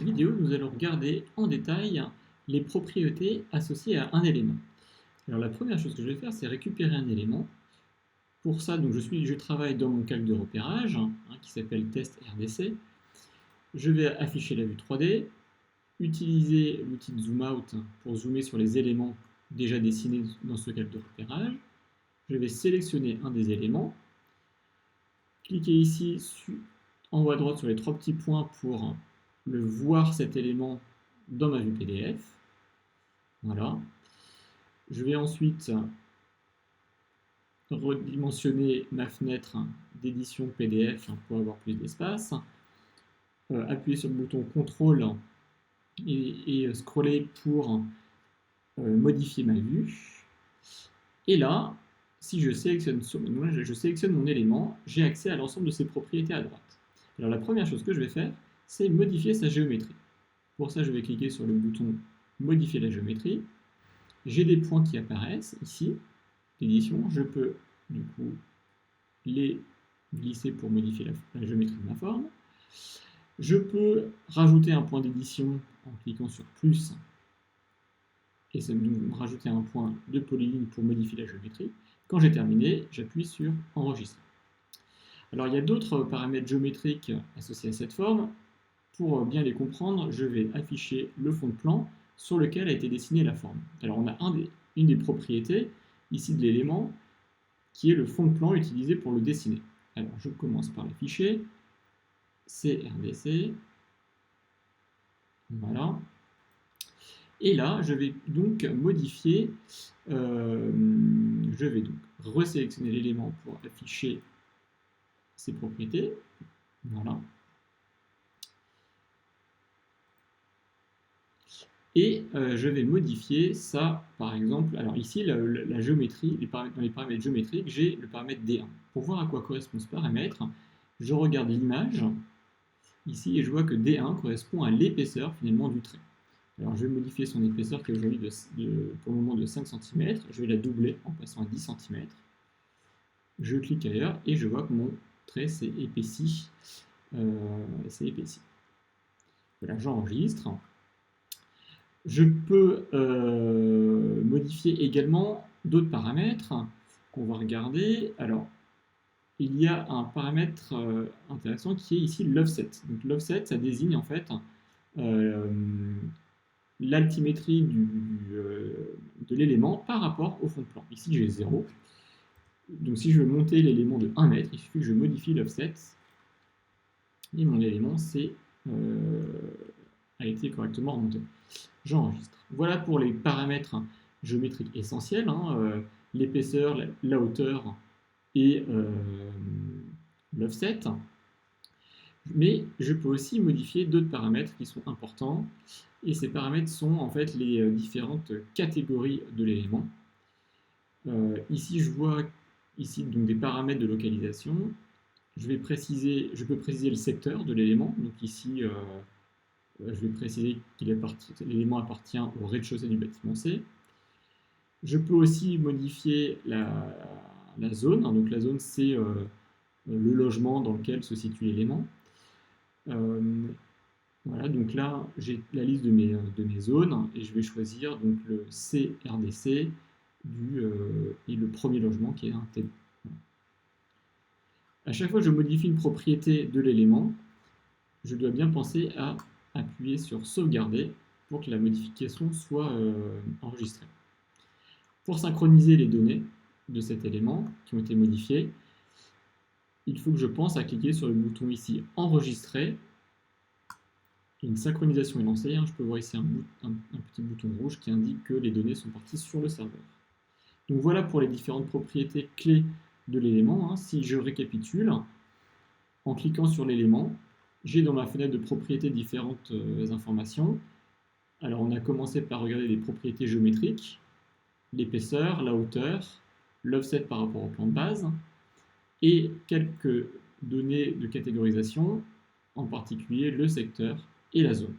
Vidéo, nous allons regarder en détail les propriétés associées à un élément. Alors la première chose que je vais faire, c'est récupérer un élément. Pour ça, donc je travaille dans mon calque de repérage qui s'appelle test RDC. Je vais afficher la vue 3D, utiliser l'outil de zoom out pour zoomer sur les éléments déjà dessinés dans ce calque de repérage. Je vais sélectionner un des éléments, cliquer ici en haut à droite sur les trois petits points pour voir cet élément dans ma vue PDF. Voilà. Je vais ensuite redimensionner ma fenêtre d'édition PDF pour avoir plus d'espace. Appuyer sur le bouton CTRL et scroller pour modifier ma vue. Et là, si je sélectionne mon élément, j'ai accès à l'ensemble de ses propriétés à droite. Alors la première chose que je vais faire, c'est modifier sa géométrie. Pour ça, je vais cliquer sur le bouton modifier la géométrie. J'ai des points qui apparaissent ici, d'édition. Je peux du coup les glisser pour modifier la géométrie de ma forme. Je peux rajouter un point d'édition en cliquant sur plus et ça me rajouter un point de polyline pour modifier la géométrie. Quand j'ai terminé, j'appuie sur enregistrer. Alors il y a d'autres paramètres géométriques associés à cette forme. Pour bien les comprendre, je vais afficher le fond de plan sur lequel a été dessinée la forme. Alors on a une des propriétés ici de l'élément qui est le fond de plan utilisé pour le dessiner. Alors je commence par l'afficher, CRDC, voilà. Et là, je vais donc modifier, je vais donc resélectionner l'élément pour afficher ses propriétés, voilà. Et je vais modifier ça, par exemple, alors ici, la géométrie, dans les paramètres géométriques, j'ai le paramètre D1. Pour voir à quoi correspond ce paramètre, je regarde l'image, ici, et je vois que D1 correspond à l'épaisseur, finalement, du trait. Alors je vais modifier son épaisseur, qui est aujourd'hui pour le moment de 5 cm, je vais la doubler en passant à 10 cm. Je clique ailleurs, et je vois que mon trait s'est épaissi. Voilà, j'enregistre. Je peux modifier également d'autres paramètres qu'on va regarder. Alors, il y a un paramètre intéressant qui est ici l'offset. Donc l'offset, ça désigne en fait l'altimétrie de l'élément par rapport au fond de plan. Ici, j'ai 0. Donc si je veux monter l'élément de 1 mètre, il suffit que je modifie l'offset et mon élément a été correctement remonté. J'enregistre. Voilà pour les paramètres géométriques essentiels, l'épaisseur, la hauteur et l'offset. Mais je peux aussi modifier d'autres paramètres qui sont importants. Et ces paramètres sont en fait les différentes catégories de l'élément. Ici, je vois donc des paramètres de localisation. Je peux préciser le secteur de l'élément. Donc ici, je vais préciser que l'élément appartient au rez-de-chaussée du bâtiment C. Je peux aussi modifier la zone. Donc la zone, c'est le logement dans lequel se situe l'élément. Voilà, donc là, j'ai la liste de mes zones et je vais choisir donc le CRDC et le premier logement qui est un T2. Voilà. À chaque fois que je modifie une propriété de l'élément, je dois bien penser à appuyer sur sauvegarder pour que la modification soit enregistrée. Pour synchroniser les données de cet élément qui ont été modifiées, il faut que je pense à cliquer sur le bouton ici enregistrer. Une synchronisation est lancée. Je peux voir ici un petit bouton rouge qui indique que les données sont parties sur le serveur. Donc voilà pour les différentes propriétés clés de l'élément. Si je récapitule, en cliquant sur l'élément, j'ai dans ma fenêtre de propriétés différentes informations. Alors on a commencé par regarder les propriétés géométriques, l'épaisseur, la hauteur, l'offset par rapport au plan de base, et quelques données de catégorisation, en particulier le secteur et la zone.